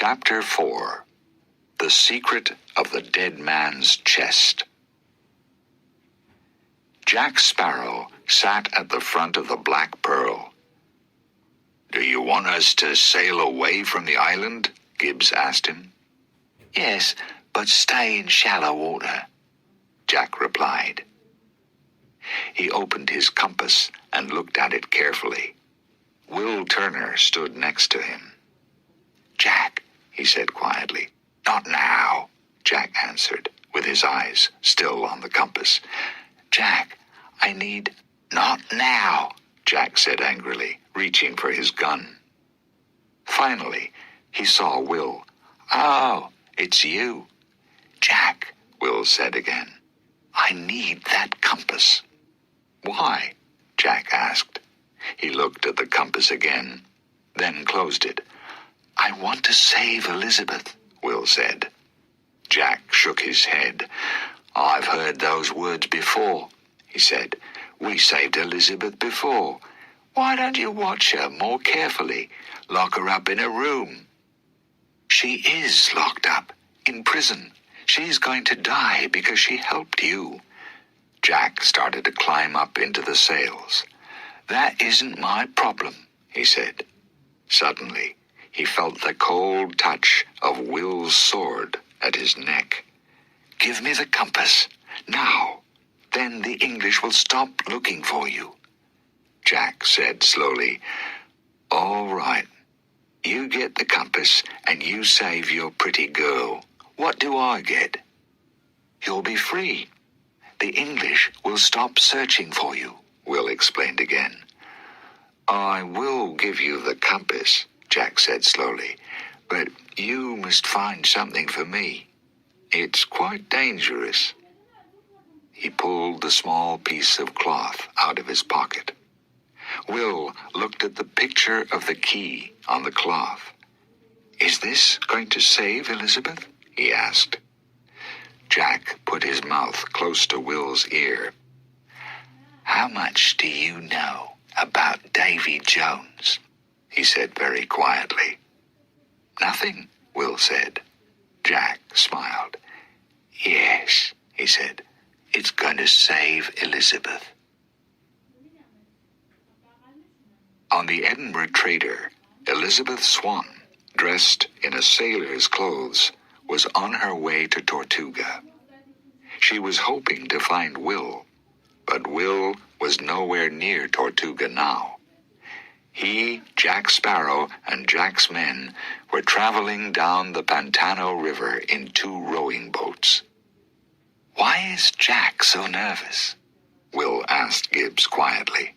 Chapter 4 The Secret of the Dead Man's Chest. Jack Sparrow sat at the front of the Black Pearl. "Do you want us to sail away from the island?" Gibbs asked him. "Yes, but stay in shallow water," Jack replied. He opened his compass and looked at it carefully. Will Turner stood next to him. "Jack," he said quietly. "Not now," Jack answered, with his eyes still on the compass. "Jack, I need—" "Not now," Jack said angrily, reaching for his gun. Finally, he saw Will. "Oh, it's you." "Jack," Will said again, "I need that compass." "Why?" Jack asked. He looked at the compass again, then closed it. "I want to save Elizabeth," Will said. Jack shook his head. "I've heard those words before," he said. "We saved Elizabeth before. Why don't you watch her more carefully? Lock her up in a room." "She is locked up, in prison. She's going to die because she helped you." Jack started to climb up into the sails. "That isn't my problem," he said. Suddenly, he felt the cold touch of Will's sword at his neck. "Give me the compass, now. Then the English will stop looking for you." Jack said slowly, "All right. You get the compass and you save your pretty girl. What do I get?" "You'll be free. The English will stop searching for you," Will explained again. "I will give you the compass," Jack said slowly, "but you must find something for me. It's quite dangerous." He pulled the small piece of cloth out of his pocket. Will looked at the picture of the key on the cloth. "Is this going to save Elizabeth?" he asked. Jack put his mouth close to Will's ear. "How much do you know about Davy Jones?" he said very quietly. "Nothing," Will said. Jack smiled. "Yes," he said, "it's going to save Elizabeth." On the Edinburgh Trader, Elizabeth Swan, dressed in a sailor's clothes, was on her way to Tortuga. She was hoping to find Will, but Will was nowhere near Tortuga now. He, Jack Sparrow, and Jack's men were traveling down the Pantano River in 2 rowing boats. "Why is Jack so nervous?" Will asked Gibbs quietly.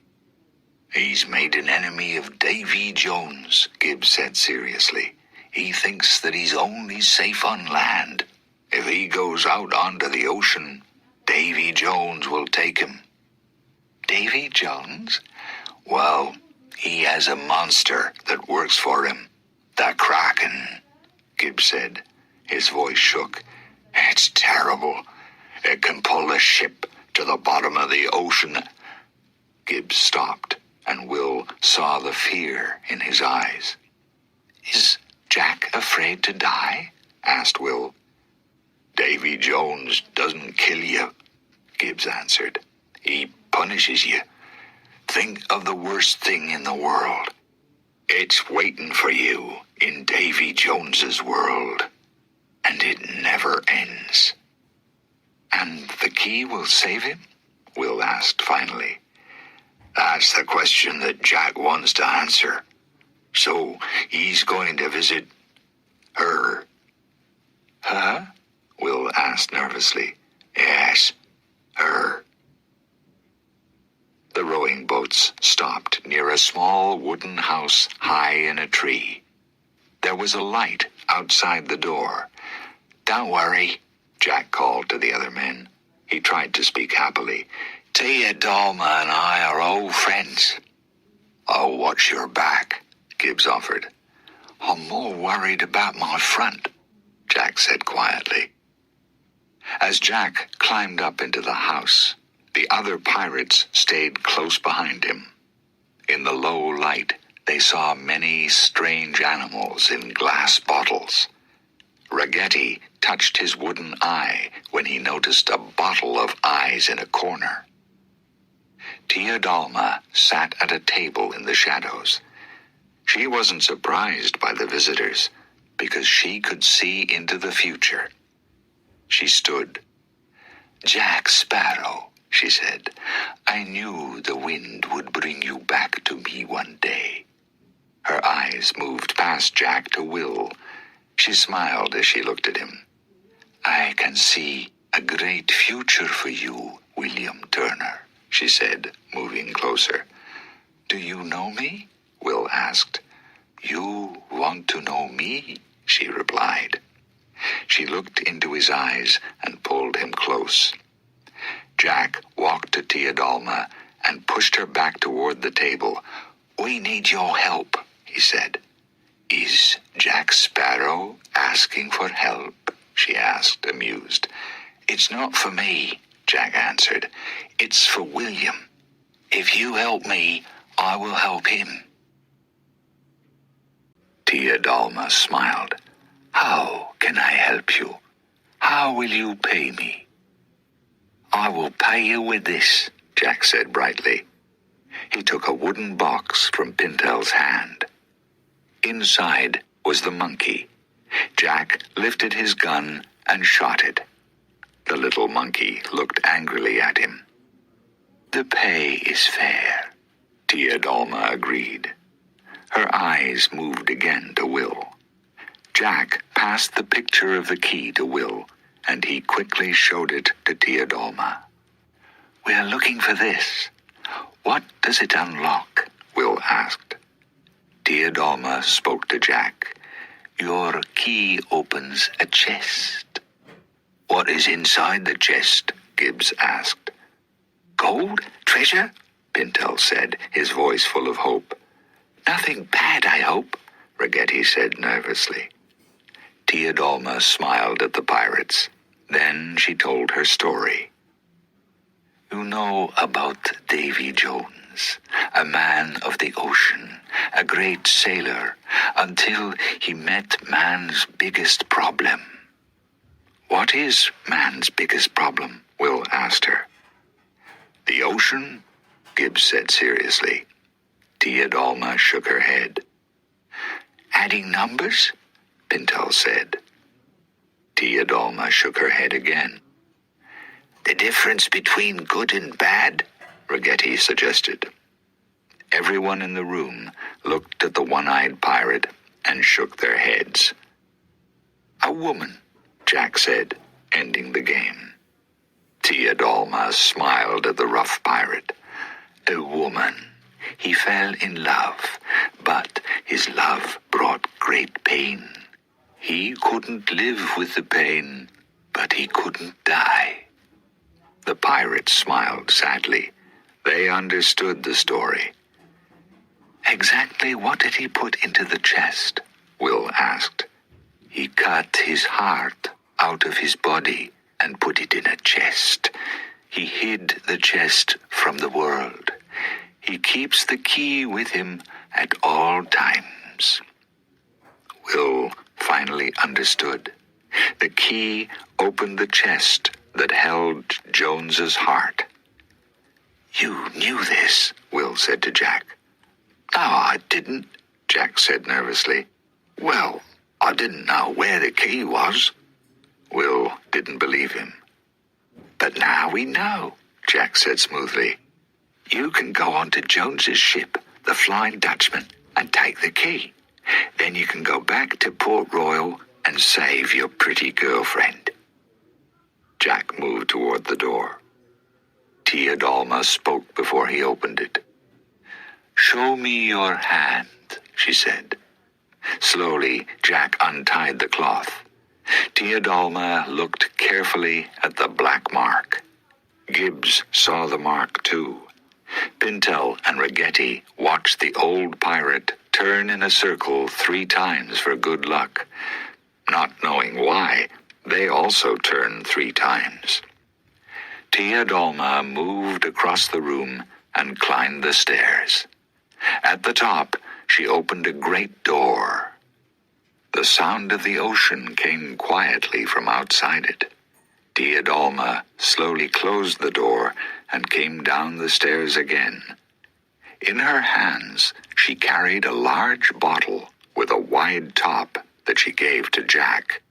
"He's made an enemy of Davy Jones," Gibbs said seriously. "He thinks that he's only safe on land. If he goes out onto the ocean, Davy Jones will take him." "Davy Jones?" "Well, he has a monster that works for him. The Kraken," Gibbs said. His voice shook. "It's terrible. It can pull a ship to the bottom of the ocean." Gibbs stopped, and Will saw the fear in his eyes. "Is Jack afraid to die?" asked Will. "Davy Jones doesn't kill you," Gibbs answered. "He punishes you. Think of the worst thing in the world. It's waiting for you in Davy Jones's world, and it never ends." "And the key will save him?" Will asked finally. "That's the question that Jack wants to answer. So he's going to visit her." "Her?" Will asked nervously. "Yes, her." The rowing boats stopped near a small wooden house high in a tree. There was a light outside the door. "Don't worry," Jack called to the other men. He tried to speak happily. "Tia Dalma and I are old friends." "I'll watch your back," Gibbs offered. "I'm more worried about my front," Jack said quietly. As Jack climbed up into the house, the other pirates stayed close behind him. In the low light, they saw many strange animals in glass bottles. Ragetti touched his wooden eye when he noticed a bottle of eyes in a corner. Tia Dalma sat at a table in the shadows. She wasn't surprised by the visitors because she could see into the future. She stood. "Jack Sparrow," she said, "I knew the wind would bring you back to me one day." Her eyes moved past Jack to Will. She smiled as she looked at him. "I can see a great future for you, William Turner," she said, moving closer. "Do you know me?" Will asked. "You want to know me?" she replied. She looked into his eyes and pulled him close. Jack walked to Tia Dalma and pushed her back toward the table. "We need your help," he said. "Is Jack Sparrow asking for help?" she asked, amused. "It's not for me," Jack answered. "It's for William. If you help me, I will help him." Tia Dalma smiled. "How can I help you? How will you pay me?" "I will pay you with this," Jack said brightly. He took a wooden box from Pintel's hand. Inside was the monkey. Jack lifted his gun and shot it. The little monkey looked angrily at him. "The pay is fair," Tia Dalma agreed. Her eyes moved again to Will. Jack passed the picture of the key to Will, and he quickly showed it to Tia Dalma. "We're looking for this. What does it unlock?" Will asked. Tia Dalma spoke to Jack. "Your key opens a chest." "What is inside the chest?" Gibbs asked. "Gold? Treasure?" Pintel said, his voice full of hope. "Nothing bad, I hope," Ragetti said nervously. Tia Dalma smiled at the pirates. Then she told her story. "You know about Davy Jones, a man of the ocean, a great sailor, until he met man's biggest problem." "What is man's biggest problem?" Will asked her. "The ocean," Gibbs said seriously. Tia Dalma shook her head. "Adding numbers?" Pintel said. Tia Dalma shook her head again. "The difference between good and bad?" Ragetti suggested. Everyone in the room looked at the one-eyed pirate and shook their heads. "A woman," Jack said, ending the game. Tia Dalma smiled at the rough pirate. "A woman. He fell in love, but his love brought great pain. He couldn't live with the pain, but he couldn't die." The pirates smiled sadly. They understood the story. "Exactly what did he put into the chest?" Will asked. "He cut his heart out of his body and put it in a chest. He hid the chest from the world. He keeps the key with him at all times." Will finally understood. The key opened the chest that held Jones's heart. "You knew this," Will said to Jack. "No, I didn't," Jack said nervously. "Well, I didn't know where the key was." Will didn't believe him. "But now we know," Jack said smoothly. "You can go on to Jones's ship, the Flying Dutchman, and take the key. Then you can go back to Port Royal and save your pretty girlfriend." Jack moved toward the door. Tia Dalma spoke before he opened it. "Show me your hand," she said. Slowly, Jack untied the cloth. Tia Dalma looked carefully at the black mark. Gibbs saw the mark too. Pintel and Ragetti watched the old pirate turn in a circle 3 times for good luck. Not knowing why, they also turned 3 times. Tia Dalma moved across the room and climbed the stairs. At the top, she opened a great door. The sound of the ocean came quietly from outside it. Theodolma slowly closed the door and came down the stairs again. In her hands, she carried a large bottle with a wide top that she gave to Jack.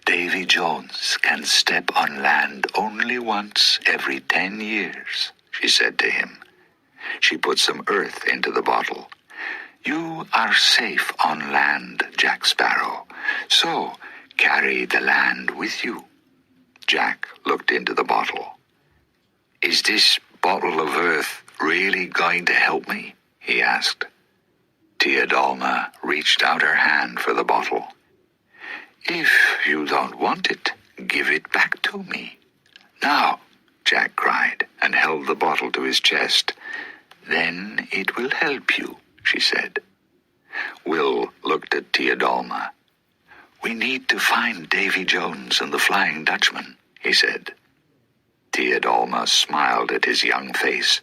"Davy Jones can step on land only once every 10 years, she said to him. She put some earth into the bottle. "You are safe on land, Jack Sparrow, so carry the land with you." Jack looked into the bottle. "Is this bottle of earth really going to help me?" he asked. Theodolma reached out her hand for the bottle. "If you don't want it, give it back to me." "Now," Jack cried, and held the bottle to his chest. "Then it will help you," she said. Will looked at Theodolma. "We need to find Davy Jones and the Flying Dutchman," he said. Theodolma smiled at his young face,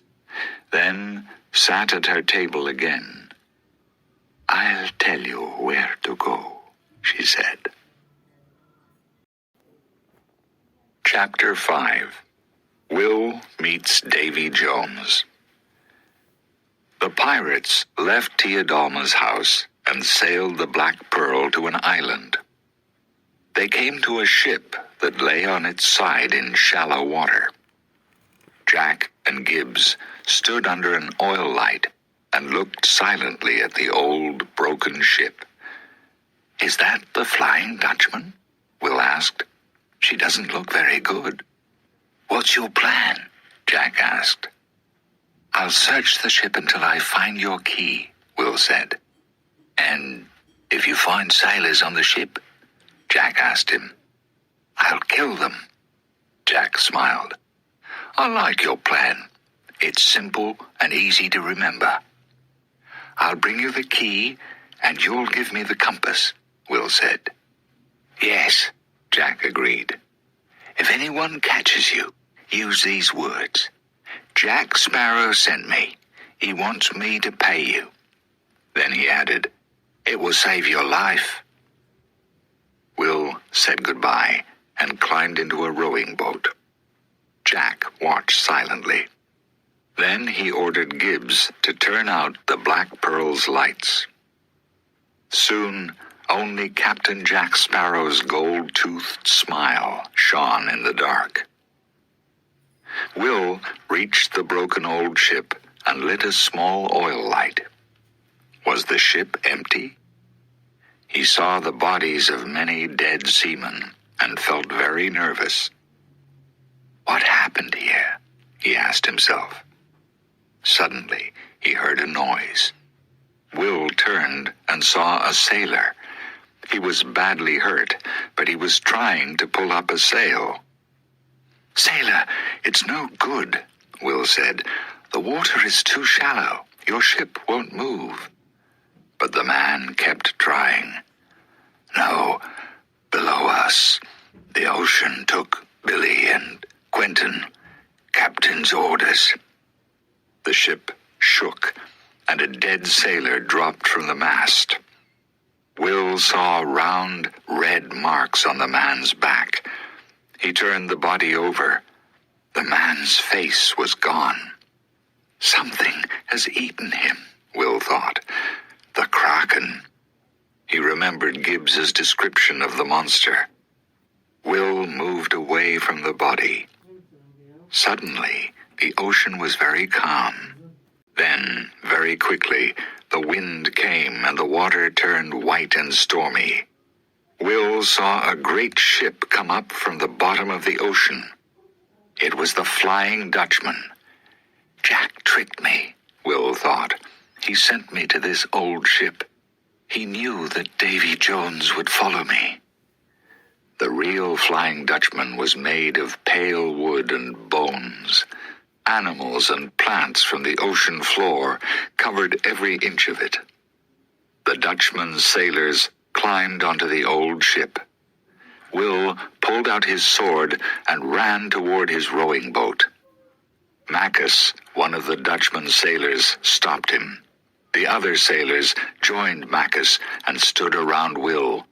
then sat at her table again. "I'll tell you where to go," she said. Chapter 5. Will meets Davy Jones. The pirates left Theodolma's house and sailed the Black Pearl to an island. They came to a ship that lay on its side in shallow water. Jack and Gibbs stood under an oil light and looked silently at the old, broken ship. "Is that the Flying Dutchman?" Will asked. "She doesn't look very good." "What's your plan?" Jack asked. "I'll search the ship until I find your key," Will said. "And if you find sailors on the ship?" Jack asked him. "I'll kill them." Jack smiled. "I like your plan. It's simple and easy to remember." "I'll bring you the key, and you'll give me the compass," Will said. "Yes," Jack agreed. "If anyone catches you, use these words. 'Jack Sparrow sent me. He wants me to pay you.'" Then he added, "It will save your life." Will said goodbye and climbed into a rowing boat. Jack watched silently. Then he ordered Gibbs to turn out the Black Pearl's lights. Soon, only Captain Jack Sparrow's gold-toothed smile shone in the dark. Will reached the broken old ship and lit a small oil light. Was the ship empty? He saw the bodies of many dead seamen and felt very nervous. "What happened here?" he asked himself. Suddenly, he heard a noise. Will turned and saw a sailor. He was badly hurt, but he was trying to pull up a sail. "Sailor, it's no good," Will said. "The water is too shallow. Your ship won't move." But the man kept trying. "No, below us, the ocean took Billy and Quentin, captain's orders." The ship shook, and a dead sailor dropped from the mast. Will saw round, red marks on the man's back. He turned the body over. The man's face was gone. "Something has eaten him," Will thought. "The Kraken." He remembered Gibbs's description of the monster. Will moved away from the body. Suddenly, the ocean was very calm. Then, very quickly, the wind came and the water turned white and stormy. Will saw a great ship come up from the bottom of the ocean. It was the Flying Dutchman. "Jack tricked me," Will thought. "He sent me to this old ship. He knew that Davy Jones would follow me." The real Flying Dutchman was made of pale wood and bones. Animals and plants from the ocean floor covered every inch of it. The Dutchman's sailors climbed onto the old ship. Will pulled out his sword and ran toward his rowing boat. Macus, one of the Dutchman's sailors, stopped him. The other sailors joined Macus and stood around Will.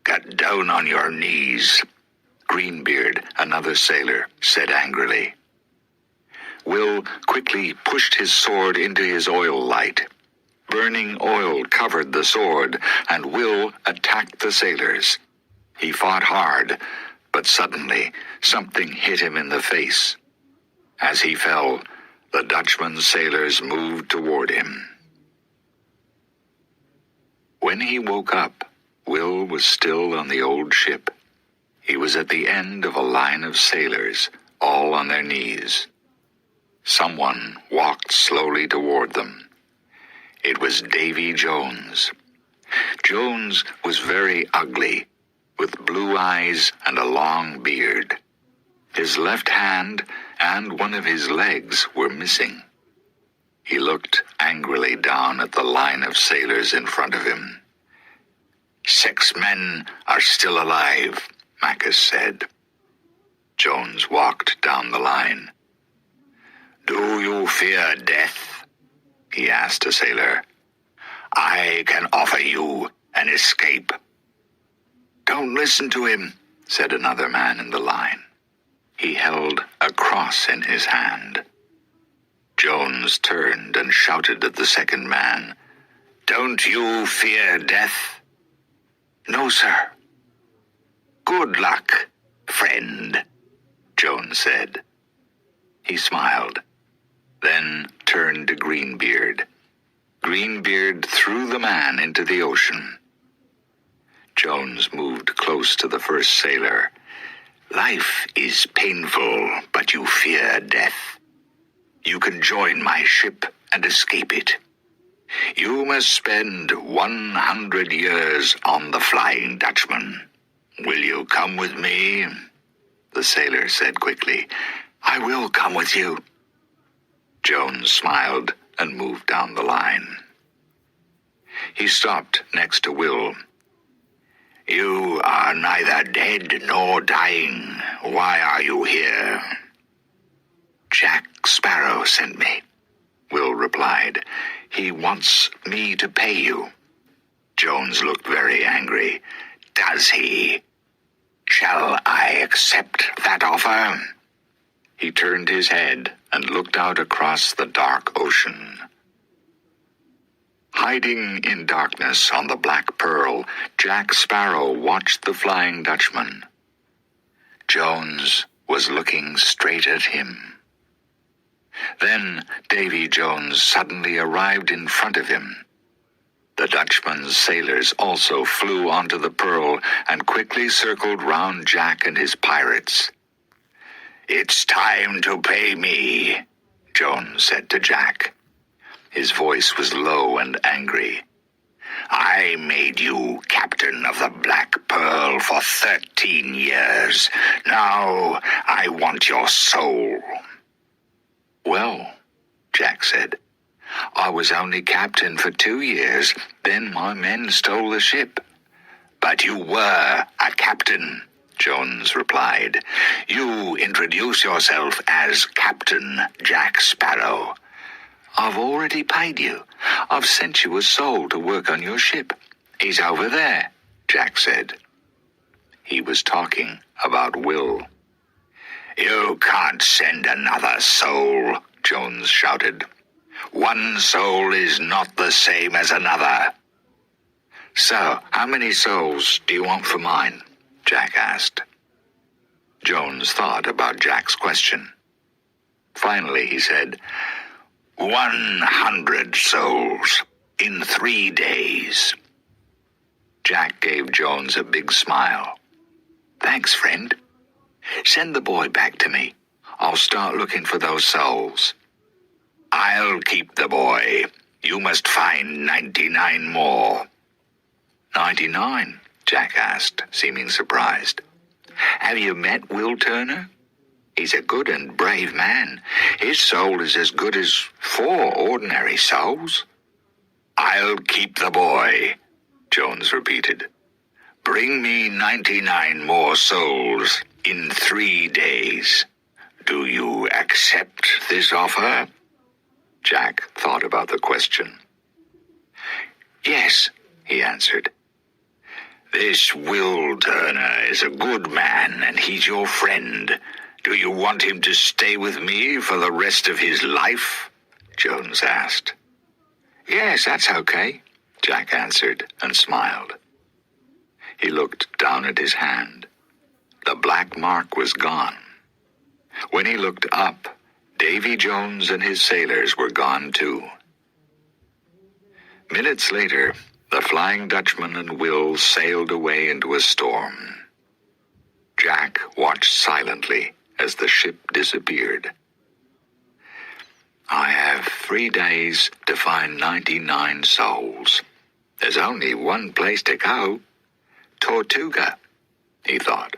"Get down on your knees," Greenbeard, another sailor, said angrily. Will quickly pushed his sword into his oil light. Burning oil covered the sword, and Will attacked the sailors. He fought hard, but suddenly something hit him in the face. As he fell, the Dutchman's sailors moved toward him. When he woke up, Will was still on the old ship. He was at the end of a line of sailors, all on their knees. Someone walked slowly toward them. It was Davy Jones. Jones was very ugly, with blue eyes and a long beard. His left hand and one of his legs were missing. He looked angrily down at the line of sailors in front of him. "6 men are still alive," Macus said. Jones walked down the line. "Do you fear death?" he asked a sailor. "I can offer you an escape." "Don't listen to him," said another man in the line. He held a cross in his hand. Jones turned and shouted at the second man, "Don't you fear death?" "No, sir." "Good luck, friend," Jones said. He smiled, then turned to Greenbeard. Greenbeard threw the man into the ocean. Jones moved close to the first sailor. "Life is painful, but you fear death. You can join my ship and escape it. You must spend 100 years on the Flying Dutchman. Will you come with me?" The sailor said quickly, "I will come with you." Jones smiled and moved down the line. He stopped next to Will. "You are neither dead nor dying. Why are you here?" "Jack Sparrow sent me," Will replied. "He wants me to pay you." Jones looked very angry. "Does he? Shall I accept that offer?" He turned his head and looked out across the dark ocean. Hiding in darkness on the Black Pearl, Jack Sparrow watched the Flying Dutchman. Jones was looking straight at him. Then Davy Jones suddenly arrived in front of him. The Dutchman's sailors also flew onto the Pearl and quickly circled round Jack and his pirates. "It's time to pay me," Jones said to Jack. His voice was low and angry. "I made you captain of the Black Pearl for 13 years. Now I want your soul." "Well," Jack said, "I was only captain for 2 years, then my men stole the ship." "But you were a captain," Jones replied. "You introduce yourself as Captain Jack Sparrow." "I've already paid you. I've sent you a soul to work on your ship. He's over there," Jack said. He was talking about Will. "You can't send another soul," Jones shouted. "One soul is not the same as another." "So, how many souls do you want for mine?" Jack asked. Jones thought about Jack's question. Finally, he said, 100 souls in 3 days. Jack gave Jones a big smile. "Thanks, friend. Send the boy back to me. I'll start looking for those souls." "I'll keep the boy. You must find 99 more." 99? Jack asked, seeming surprised. "Have you met Will Turner? He's a good and brave man. His soul is as good as 4 ordinary souls." "I'll keep the boy," Jones repeated. "Bring me 99 more souls in 3 days. Do you accept this offer?" Jack thought about the question. Yes, he answered. This Will Turner is a good man, and he's your friend. Do you want him to stay with me for the rest of his life? Jones asked. Yes, that's okay, Jack answered and smiled. He looked down at his hand. The black mark was gone. When he looked up, Davy Jones and his sailors were gone too. Minutes later, the Flying Dutchman and Will sailed away into a storm. Jack watched silently as the ship disappeared. I have 3 days to find 99 souls. There's only one place to go. Tortuga, he thought.